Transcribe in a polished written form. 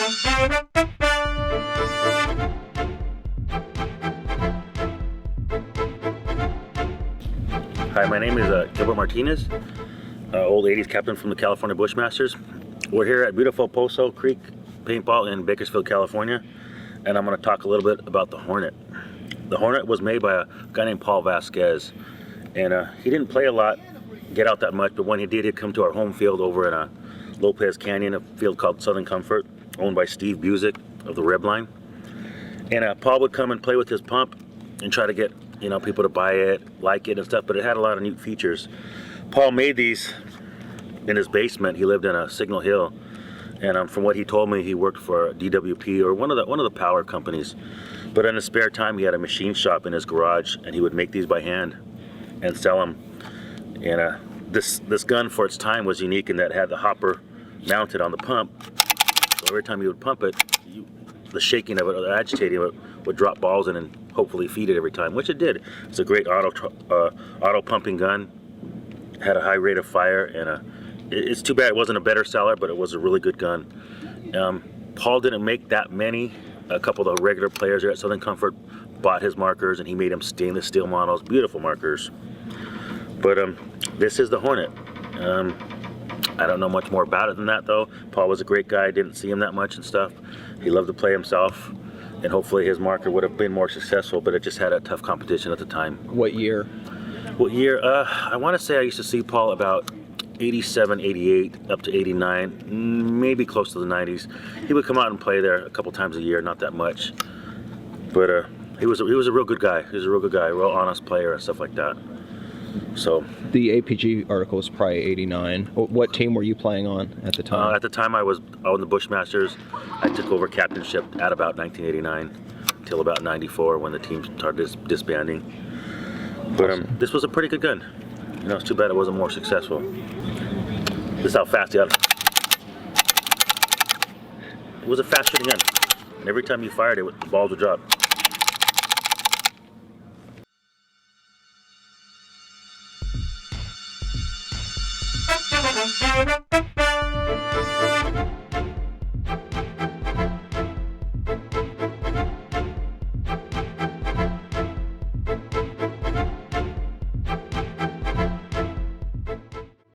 Hi, my name is Gilbert Martinez, old 80s captain from the California Bushmasters. We're here at beautiful Poso Creek Paintball in Bakersfield, California, and I'm going to talk a little bit about the Hornet. The Hornet was made by a guy named Paul Vasquez, and he didn't play a lot, get out that much, but when he did, he'd come to our home field over in Lopez Canyon, a field called Southern Comfort, owned by Steve Busick of the Red Line. And Paul would come and play with his pump and try to get people to buy it, like it and stuff, but it had a lot of neat features. Paul made these in his basement. He lived in a Signal Hill, and from what he told me, he worked for DWP or one of the power companies. But in his spare time, he had a machine shop in his garage, and he would make these by hand and sell them. And this gun for its time was unique in that it had the hopper mounted on the pump. So every time you would pump it, the shaking of it or the agitating of it would drop balls in and hopefully feed it every time, which it did. It's a great auto pumping gun. Had a high rate of fire, and it's too bad it wasn't a better seller, but it was a really good gun. Paul didn't make that many. A couple of the regular players here at Southern Comfort bought his markers, and he made them stainless steel models, beautiful markers. But this is the Hornet. I don't know much more about it than that, though. Paul was a great guy. Didn't see him that much and stuff. He loved to play himself, and hopefully his marker would have been more successful, but it just had a tough competition at the time. What year? What year? I want to say I used to see Paul about 87, 88, up to 89, maybe close to the 90s. He would come out and play there a couple times a year, not that much. But he was a real good guy. He was a real good guy, real honest player and stuff like that. So the APG article was probably 89. What team were you playing on at the time? At the time I was on the Bushmasters. I took over captainship at about 1989 until about 94 when the team started disbanding. But Awesome. This was a pretty good gun. It's too bad it wasn't more successful. This is how fast he had it. It was a fast shooting gun. And every time you fired it, the balls would drop.